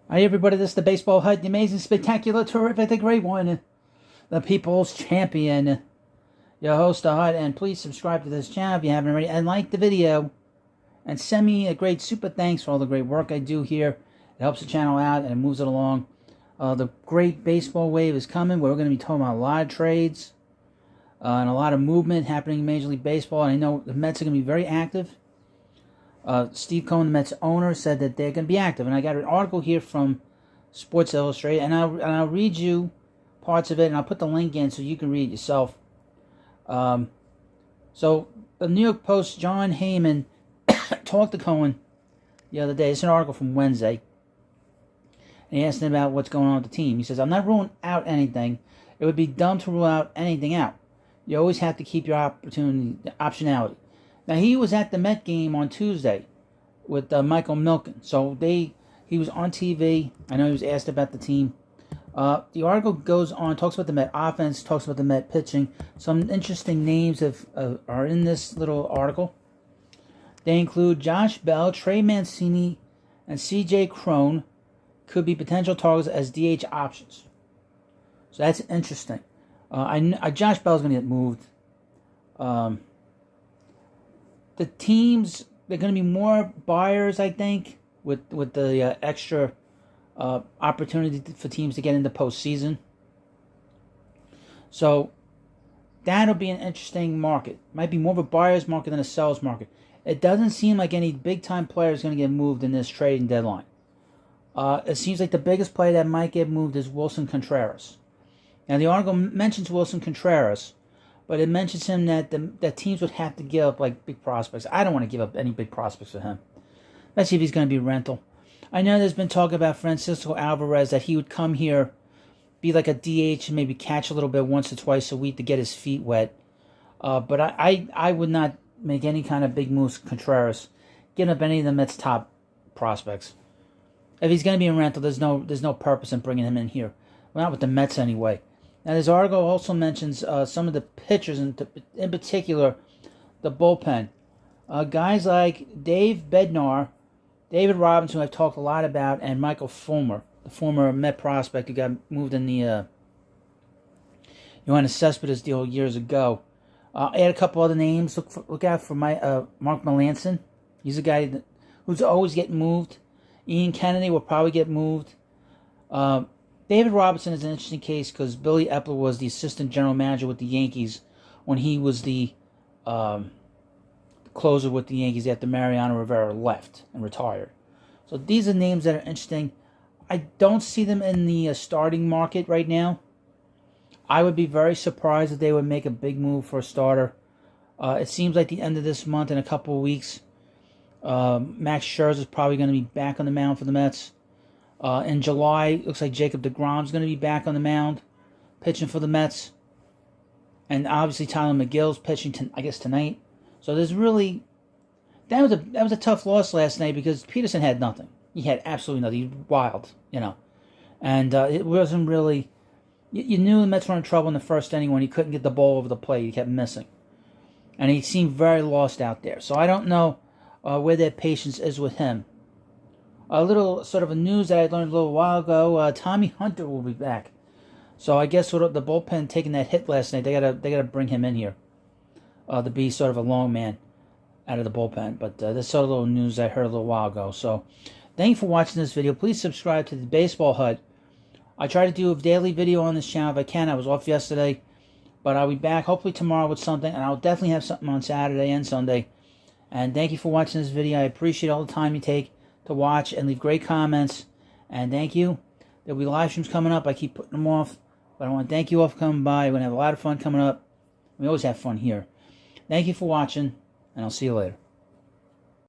Hi everybody, this is the Baseball Hut, the amazing, spectacular, terrific, the great one, the people's champion, your host, the Hut, and please subscribe to this channel if you haven't already, and like the video, and send me a great super thanks for all the great work I do here. It helps the channel out, and it moves it along. The great baseball wave is coming. We're going to be talking about a lot of trades, and a lot of movement happening in Major League Baseball, and I know the Mets are going to be very active. Steve Cohen, the Mets owner, said that they're going to be active. And I got an article here from Sports Illustrated, and I'll read you parts of it, and I'll put the link in so you can read it yourself. So the New York Post, John Heyman, talked to Cohen the other day. It's an article from Wednesday. And he asked him about what's going on with the team. He says, I'm not ruling out anything. It would be dumb to rule out anything out. You always have to keep your optionality. Now, he was at the Met game on Tuesday with Michael Milken. So he was on TV. I know he was asked about the team. The article goes on, talks about the Met offense, talks about the Met pitching. Some interesting names are in this little article. They include Josh Bell, Trey Mancini, and C.J. Cron could be potential targets as DH options. So that's interesting. Josh Bell's going to get moved. The teams, they're going to be more buyers, I think, with the extra opportunity for teams to get into postseason. So that'll be an interesting market. Might be more of a buyer's market than a seller's market. It doesn't seem like any big-time player is going to get moved in this trading deadline. It seems like the biggest player that might get moved is Wilson Contreras. Now, the article mentions Wilson Contreras, but it mentions him that teams would have to give up like big prospects. I don't want to give up any big prospects for him. Let's see if he's going to be rental. I know there's been talk about Francisco Alvarez, that he would come here, be like a DH, and maybe catch a little bit once or twice a week to get his feet wet. But I would not make any kind of big moves for Contreras, giving up any of the Mets' top prospects. If he's going to be in rental, there's no purpose in bringing him in here. Well, not with the Mets anyway. Now, this article also mentions some of the pitchers, in particular, the bullpen. Guys like Dave Bednar, David Robinson, who I've talked a lot about, and Michael Fulmer, the former Met prospect who got moved in the Yoenis Cespedes deal years ago. I had a couple other names. Look out for Mark Melancon. He's a guy who's always getting moved. Ian Kennedy will probably get moved. David Robinson is an interesting case because Billy Epler was the assistant general manager with the Yankees when he was the closer with the Yankees after Mariano Rivera left and retired. So these are names that are interesting. I don't see them in the starting market right now. I would be very surprised if they would make a big move for a starter. It seems like the end of this month, in a couple of weeks, Max Scherzer is probably going to be back on the mound for the Mets. In July, it looks like Jacob deGrom is going to be back on the mound, pitching for the Mets. And obviously Tyler McGill's pitching, I guess, tonight. So there's really... That was a tough loss last night because Peterson had nothing. He had absolutely nothing. He was wild, And it wasn't really... You knew the Mets were in trouble in the first inning when he couldn't get the ball over the plate. He kept missing. And he seemed very lost out there. So I don't know where their patience is with him. A little sort of a news that I learned a little while ago, Tommy Hunter will be back. So I guess sort of the bullpen taking that hit last night, they gotta bring him in here to be sort of a long man out of the bullpen. But this sort of little news I heard a little while ago. So thank you for watching this video. Please subscribe to the Baseball Hut. I try to do a daily video on this channel if I can. I was off yesterday, but I'll be back hopefully tomorrow with something, and I'll definitely have something on Saturday and Sunday. And thank you for watching this video. I appreciate all the time you take to watch and leave great comments. And thank you. There'll be live streams coming up. I keep putting them off, but I want to thank you all for coming by. We're going to have a lot of fun coming up. We always have fun here. Thank you for watching, and I'll see you later.